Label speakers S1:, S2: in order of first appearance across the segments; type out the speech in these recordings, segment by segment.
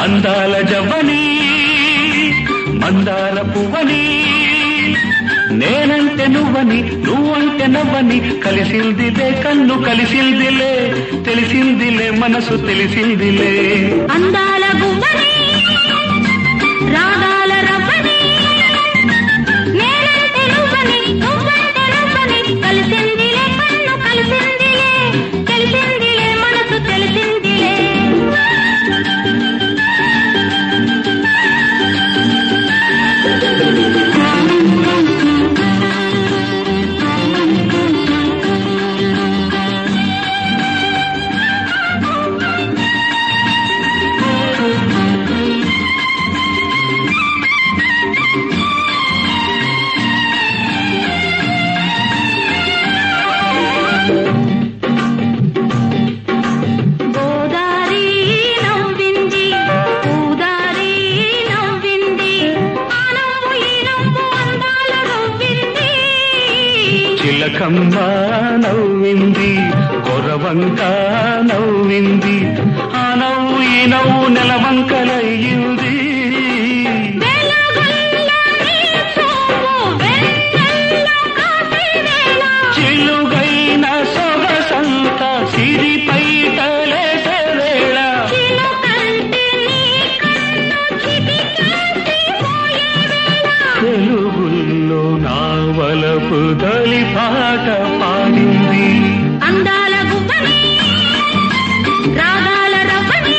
S1: అందాల జవ్వని మందార పువ్వని నేనంటే నువ్వని నువ్వంటే నవ్వని కలిసిందిలే కన్ను కలిసిందిలే తెలిసిందిలే మనసు తెలిసిందిలే
S2: అందాల గువ్వని రాగాల రవ్వని నేనంటే నువ్వని నువ్వంటే నవ్వని కలిసిందిలే కన్ను కలిసిందిలే తెలిసిందిలే మనసు తెలిసిందిలే
S1: చిలకమ్మ నవ్వింది కొరవంక నవ్వింది ఆ నవ్వు ఈ నవ్వు నెలవంకలయ్యింది చిలుగైన సొగసంత సిరిపైట లేసే వేళ తెలుగుల్లో నావలపు తొలి పాట పాడింది
S2: అందాల గువ్వని రాగాల రవ్వని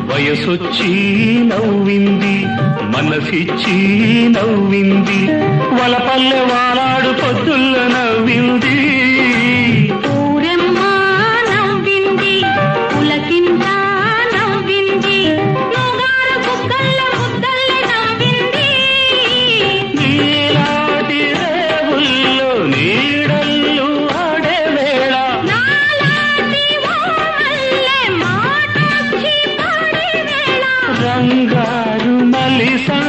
S1: వయసొచ్చి నవ్వింది మనసిచ్చి నవ్వింది వలపల్లె వాలాడు పొద్దుల్ల నవ్వింది
S2: ఊరెమ్మ నవ్వింది పులకింత నవ్వింది నూగారు బుగ్గల్ల ముద్దల్ల నవ్వింది
S1: నీలాటి రేవుల్లో నీడల్లు ఆడే వేళ
S2: నాలాటి ఓమల్లె మాటొచ్చి పాడే వేళ
S1: రంగారు మలిసా